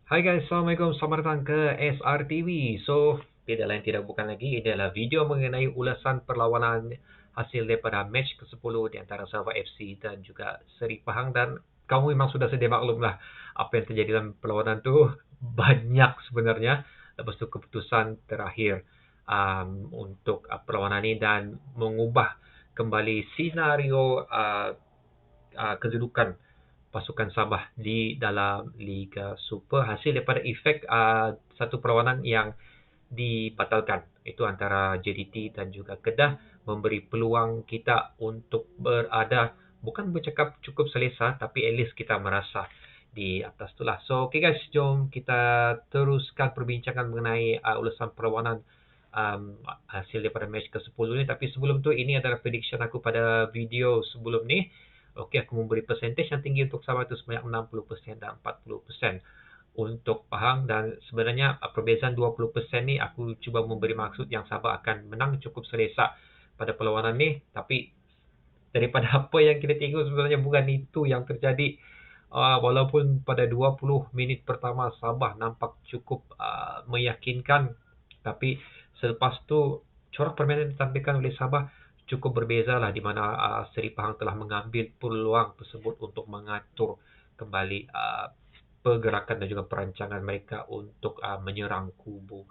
Hai guys, Assalamualaikum. Selamat datang ke SRTV. So, tidak lain tidak bukan lagi, ini adalah video mengenai ulasan perlawanan hasil daripada match ke-10 di antara Sabah FC dan juga Seri Pahang. Dan kamu memang sudah sedia maklum lah apa yang terjadi dalam perlawanan tu. Banyak sebenarnya. Lepas tu keputusan terakhir untuk perlawanan ini dan mengubah kembali senario kedudukan pasukan Sabah di dalam Liga Super hasil daripada efek satu perlawanan yang dibatalkan itu antara JDT dan juga Kedah memberi peluang kita untuk berada bukan bercakap cukup selesa tapi at least kita merasa di atas itulah. So okay guys, jom kita teruskan perbincangan mengenai ulasan perlawanan hasil daripada match ke-10 ni. Tapi sebelum tu, ini adalah prediction aku pada video sebelum ni. Okey, aku memberi percentage yang tinggi untuk Sabah itu sebanyak 60% dan 40% untuk Pahang. Dan sebenarnya perbezaan 20% ni aku cuba memberi maksud yang Sabah akan menang cukup selesa pada perlawanan ni. Tapi daripada apa yang kita tengok sebenarnya bukan itu yang terjadi. Walaupun pada 20 minit pertama Sabah nampak cukup meyakinkan, tapi selepas tu corak permainan yang ditampilkan oleh Sabah cukup berbeza lah, di mana Seri Pahang telah mengambil peluang tersebut untuk mengatur kembali pergerakan dan juga perancangan mereka untuk menyerang kubu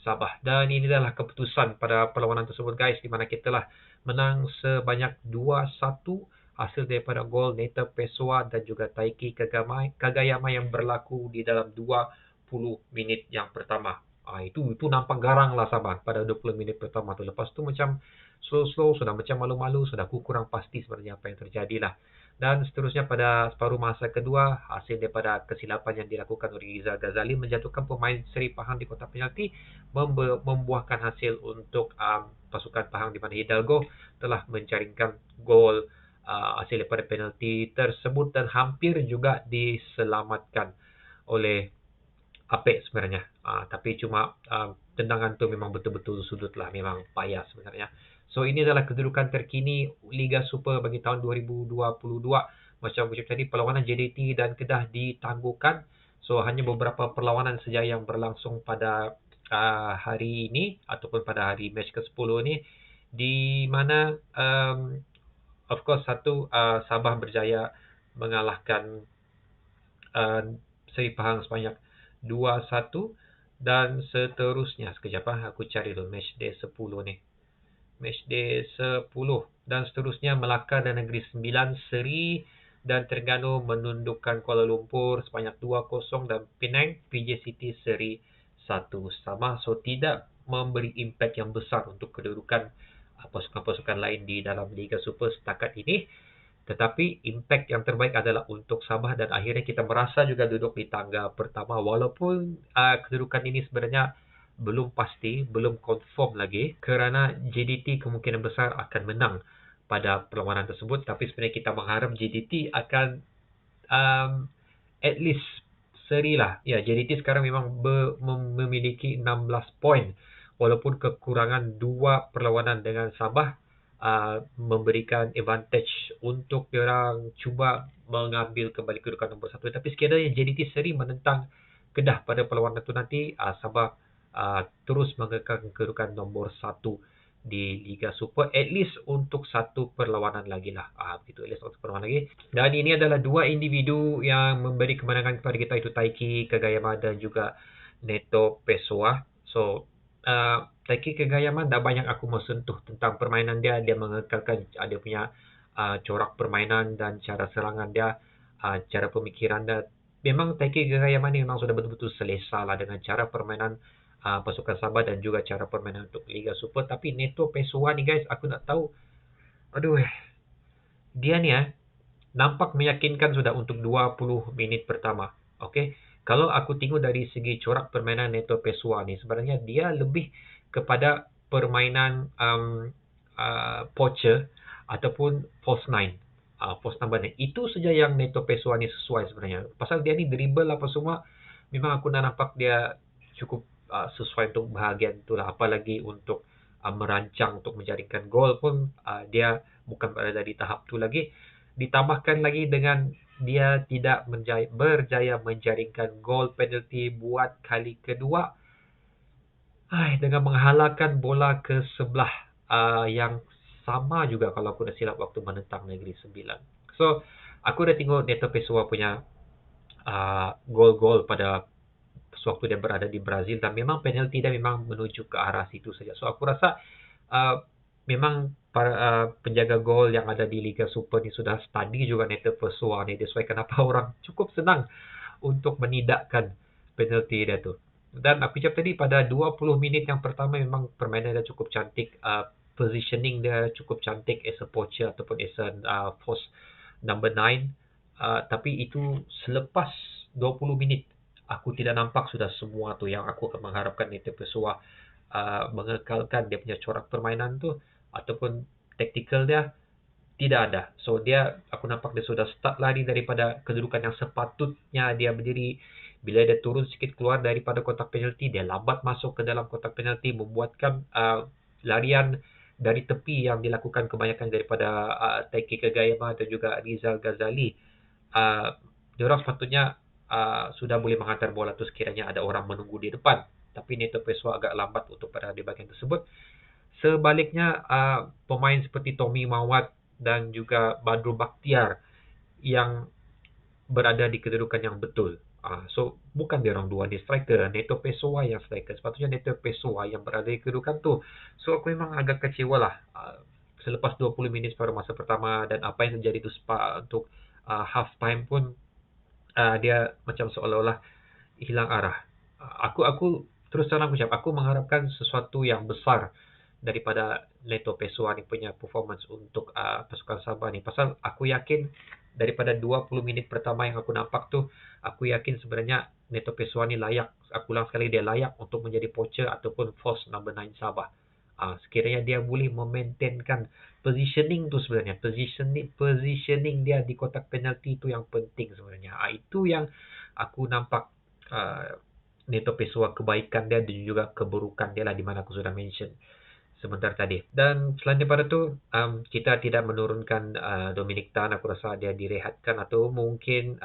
Sabah. Dan ini adalah keputusan pada perlawanan tersebut guys, di mana kita telah menang sebanyak 2-1 hasil daripada gol Neta Pessoa dan juga Taiki Kagayama yang berlaku di dalam 20 minit yang pertama. Itu nampak garang lah Sabah pada 20 minit pertama tu. Lepas tu macam slow-slow, sudah macam malu-malu, sudah aku kurang pasti sebenarnya apa yang terjadi lah. Dan seterusnya pada separuh masa kedua, hasil daripada kesilapan yang dilakukan oleh Rizal Ghazali menjatuhkan pemain Seri Pahang di kotak penalti membuahkan hasil untuk pasukan Pahang, di mana Hidalgo telah menjaringkan gol hasil daripada penalti tersebut dan hampir juga diselamatkan oleh Apek sebenarnya. Tapi cuma tendangan tu memang betul-betul sudut lah, memang payah sebenarnya. So ini adalah kedudukan terkini Liga Super bagi tahun 2022. Macam tadi, perlawanan JDT dan Kedah ditangguhkan. So hanya beberapa perlawanan saja yang berlangsung pada hari ini ataupun pada hari match ke-10 ni, di mana of course satu Sabah berjaya mengalahkan uh, Seri Pahang sebanyak 2-1 dan seterusnya. Sekejap aku cari dulu match day 10 ni. Match day 10 dan seterusnya Melaka dan Negeri Sembilan, Seri dan Terengganu menundukkan Kuala Lumpur sebanyak 2-0 dan Penang PJ City Seri 1 sama. So tidak memberi impak yang besar untuk kedudukan pasukan-pasukan lain di dalam Liga Super setakat ini. Tetapi impak yang terbaik adalah untuk Sabah dan akhirnya kita merasa juga duduk di tangga pertama, walaupun kedudukan ini sebenarnya belum pasti, belum confirm lagi, kerana JDT kemungkinan besar akan menang pada perlawanan tersebut. Tapi sebenarnya kita mengharap JDT akan um, at least seri lah. Ya, JDT sekarang memang memiliki 16 poin, walaupun kekurangan 2 perlawanan dengan Sabah memberikan advantage untuk diorang cuba mengambil kembali kedudukan nombor 1. Tapi sekiranya JDT seri menentang Kedah pada perlawanan itu nanti, Sabah terus mengekalkan kedudukan nombor 1 di Liga Super, at least untuk satu perlawanan lagi lah. Begitu, at least untuk perlawanan lagi. Dan ini adalah dua individu yang memberi kemenangan kepada kita, itu Taiki Kagayama dan juga Neto Pessoa. So Taiki Kagayama dah banyak aku mau sentuh tentang permainan dia. Dia mengekalkan dia punya corak permainan dan cara serangan dia, cara pemikiran dia. Memang Taiki Kagayama ni memang sudah betul-betul selesa lah dengan cara permainan pasukan Sabah dan juga cara permainan untuk Liga Super. Tapi Neto Pessoa ni guys, aku nak tahu, aduh, dia ni nampak meyakinkan sudah untuk 20 minit pertama. Okey, kalau aku tengok dari segi corak permainan Neto Pessoa ni, sebenarnya dia lebih kepada permainan poacher ataupun false nine. False number 9. Itu saja yang Neto Pessoa ni sesuai sebenarnya. Pasal dia ni dribble apa semua, memang aku dah nampak dia cukup sesuai untuk bahagian itulah. Apalagi untuk merancang untuk menjaringkan gol pun dia bukan berada di tahap tu lagi. Ditambahkan lagi dengan dia tidak berjaya menjaringkan gol penalti buat kali kedua. Dengan menghalalkan bola ke sebelah yang sama juga kalau aku dah silap waktu menentang Negeri Sembilan. So, aku dah tengok Neto Pessoa punya gol-gol pada sewaktu dia berada di Brazil dan memang penalti dia memang menuju ke arah situ saja. So, aku rasa memang para penjaga gol yang ada di Liga Super ni sudah study juga Neto Pessoa ni. That's why kenapa orang cukup senang untuk menidakkan penalti dia tu. Dan aku cakap tadi pada 20 minit yang pertama memang permainan dia cukup cantik, positioning dia cukup cantik as a poacher ataupun as a force number 9. Tapi itu selepas 20 minit aku tidak nampak sudah semua tu yang aku akan mengharapkan Neto Pessoa mengekalkan dia punya corak permainan tu ataupun taktikal dia tidak ada. So aku nampak dia sudah start lari daripada kedudukan yang sepatutnya dia berdiri. Bila dia turun sikit keluar daripada kotak penalti, dia lambat masuk ke dalam kotak penalti, membuatkan larian dari tepi yang dilakukan kebanyakan daripada Taiki Kagayama dan juga Rizal Ghazali. Diorang sepatutnya sudah boleh menghantar bola tu sekiranya ada orang menunggu di depan. Tapi Neto Pessoa agak lambat untuk berada di bahagian tersebut. Sebaliknya, pemain seperti Tommy Mawat dan juga Badrul Bakhtiar yang berada di kedudukan yang betul. So, bukan dia orang dua ni striker. Neto Pessoa yang striker. Sepatutnya Neto Pessoa yang berada di kedudukan tu. So, aku memang agak kecewa lah. Selepas 20 minit pada masa pertama dan apa yang terjadi tu untuk half time pun dia macam seolah-olah hilang arah. Aku terus terang aku mengharapkan sesuatu yang besar daripada Neto Pessoa ni punya performance untuk pasukan Sabah ni. Pasal aku yakin daripada 20 minit pertama yang aku nampak tu, aku yakin sebenarnya Neto Pessoa ni layak, aku ulang sekali, dia layak untuk menjadi poacher ataupun force number 9 Sabah. Sekiranya dia boleh memaintainkan positioning tu sebenarnya, positioning dia di kotak penalti tu yang penting sebenarnya. Itu yang aku nampak Neto Pessoa, kebaikan dia dan juga keburukan dia lah, di mana aku sudah mention sebentar tadi. Dan selain daripada tu, kita tidak menurunkan Dominic Tan. Aku rasa dia direhatkan atau mungkin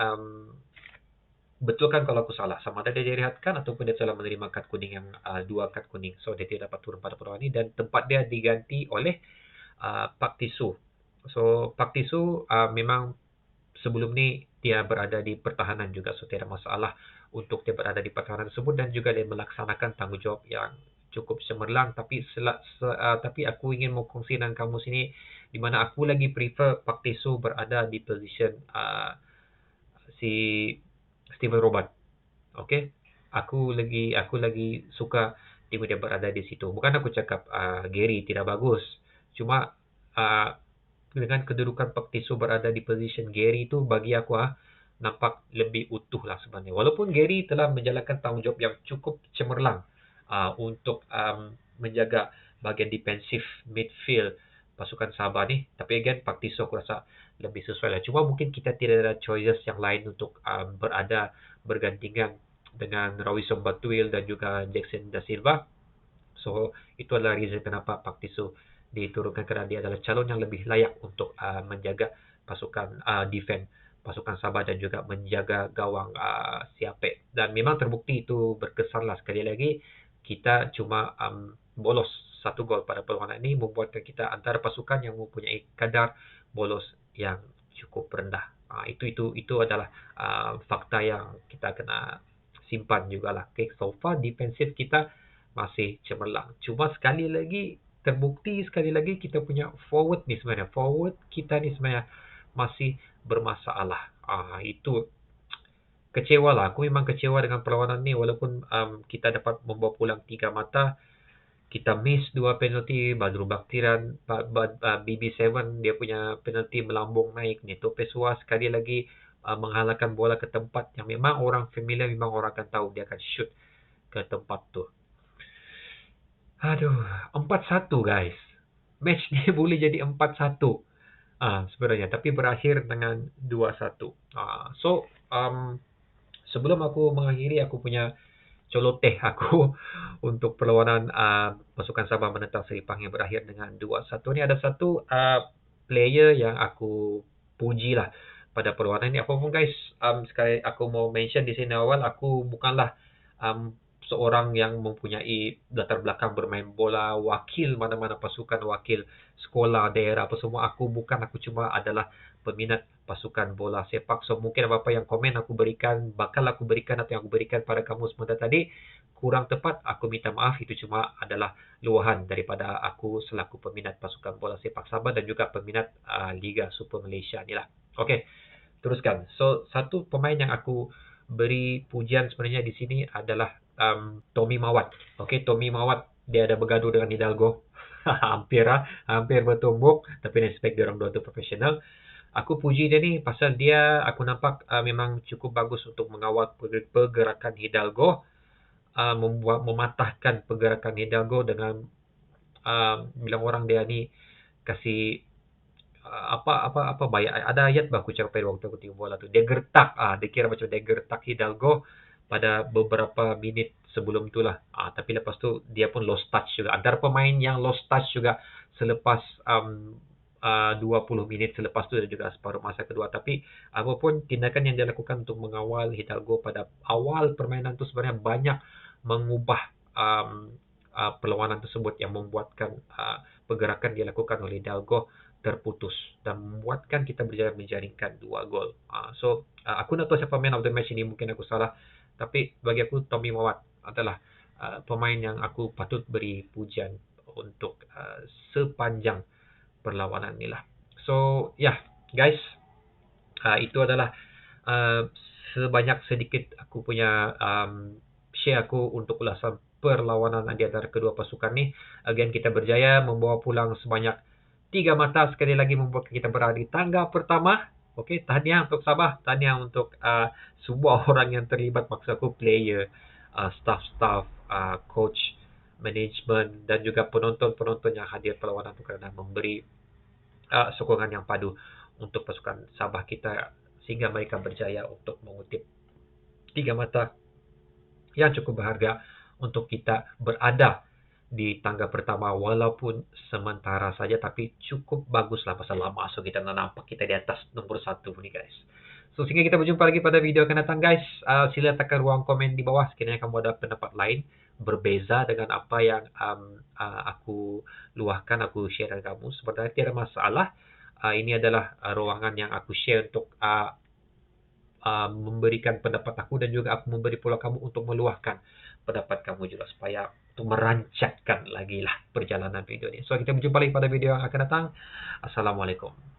betul kan kalau aku salah, sama ada dia direhatkan ataupun dia telah menerima kad kuning yang 2 kad kuning. So dia tidak dapat turun pada perlawanan ini dan tempat dia diganti oleh Pak Tisu. So Pak Tisu memang sebelum ni dia berada di pertahanan juga, so tidak masalah untuk dia berada di pertahanan tersebut dan juga dia melaksanakan tanggungjawab yang cukup cemerlang. Tapi aku ingin mengkongsi dengan kamu sini di mana aku lagi prefer Pak Tisu berada di position si Steven Robert. Okay, aku lagi suka tengok dia berada di situ. Bukan aku cakap Gary tidak bagus, cuma dengan kedudukan Pak Tisu berada di position Gary tu, bagi aku nampak lebih utuh lah sebenarnya. Walaupun Gary telah menjalankan tanggungjawab yang cukup cemerlang untuk menjaga bahagian defensif midfield pasukan Sabah ni, tapi again Pak Tisu aku rasa lebih sesuai lah. Cuma mungkin kita tidak ada choices yang lain untuk berada bergantian dengan Rawison Batuil dan juga Jackson Da Silva. So itu adalah reason kenapa Pak Tisu diturunkan, kerana dia adalah calon yang lebih layak untuk menjaga pasukan defense pasukan Sabah dan juga menjaga gawang Siapek. Dan memang terbukti itu berkesan lah. Sekali lagi kita cuma bolos 1 gol pada perlawanan ini, membuatkan kita antara pasukan yang mempunyai kadar bolos yang cukup rendah. Itu adalah fakta yang kita kena simpan jugalah. Okay, so far defensif kita masih cemerlang. Cuma sekali lagi kita punya forward kita ni sebenarnya masih bermasalah. Itu kecewa lah. Aku memang kecewa dengan perlawanan ni. Walaupun kita dapat membawa pulang 3 mata, kita miss 2 penalti. Badrul Bakhtiar, BB7 dia punya penalti melambung naik. Neto Pessoa sekali lagi menghalalkan bola ke tempat yang memang orang familiar, memang orang akan tahu dia akan shoot ke tempat tu. 4-1 guys. Match ni boleh jadi 4-1 sebenarnya, tapi berakhir dengan 2-1. So sebelum aku mengakhiri aku punya celoteh aku untuk perlawanan pasukan Sabah menentang Seripang yang berakhir dengan 2-1 ni, ada satu player yang aku puji lah pada perlawanan ini. Apapun guys, sekali aku mau mention di sini awal, aku bukanlah seorang yang mempunyai latar belakang bermain bola, wakil mana-mana pasukan, wakil sekolah, daerah, apa semua. Aku cuma adalah peminat pasukan bola sepak. So mungkin apa-apa yang komen bakal aku berikan atau yang aku berikan pada kamu sebentar tadi kurang tepat, aku minta maaf. Itu cuma adalah luahan daripada aku selaku peminat pasukan bola sepak Sabah dan juga peminat Liga Super Malaysia ni lah. Okey, teruskan. So satu pemain yang aku beri pujian sebenarnya di sini adalah Tommy Mawat. Okey, Tommy Mawat dia ada bergaduh dengan Hidalgo. Hampir bertumbuk, tapi respect dia orang dua tu profesional. Aku puji dia ni pasal aku nampak memang cukup bagus untuk mengawal pergerakan Hidalgo, mematahkan pergerakan Hidalgo dengan bilang orang dia ni kasih apa banyak ada ayat bah aku capai waktu aku tengok bola tu. Dia gertak, dia kira macam dia gertak Hidalgo pada beberapa minit sebelum tu lah. Tapi lepas tu dia pun lost touch juga. Antara pemain yang lost touch juga selepas 20 minit selepas tu, dan juga separuh masa kedua. Tapi apapun tindakan yang dia lakukan untuk mengawal Hidalgo pada awal permainan tu sebenarnya banyak mengubah perlawanan tersebut, yang membuatkan pergerakan dilakukan oleh Hidalgo terputus dan membuatkan kita berjaya menjaringkan 2 gol. Aku nak tahu siapa man of the match ini, mungkin aku salah. Tapi bagi aku Tommy Mawat adalah pemain yang aku patut beri pujian untuk sepanjang perlawanan ni lah. So, guys, itu adalah sebanyak sedikit aku punya share aku untuk ulasan perlawanan di antara kedua pasukan ni. Again, kita berjaya membawa pulang sebanyak 3 mata, sekali lagi membuat kita berada di tangga pertama. Okey, tahniah untuk Sabah, tahniah untuk semua orang yang terlibat, maksud aku player, staff, coach, management dan juga penonton-penonton yang hadir perlawanan itu kerana memberi sokongan yang padu untuk pasukan Sabah kita sehingga mereka berjaya untuk mengutip 3 mata yang cukup berharga untuk kita berada di tangga pertama, walaupun sementara saja, tapi cukup baguslah pasal lama so kita nak nampak kita di atas nombor 1 ni guys. So sehingga kita berjumpa lagi pada video akan datang guys. Sila tekan ruang komen di bawah sekiranya kamu ada pendapat lain berbeza dengan apa yang aku luahkan, aku share dengan kamu. Sebenarnya tiada masalah. Ini adalah ruangan yang aku share untuk memberikan pendapat aku, dan juga aku memberi pula kamu untuk meluahkan pendapat kamu juga, supaya untuk merancangkan lagi lah perjalanan video ini. So kita berjumpa lagi pada video yang akan datang. Assalamualaikum.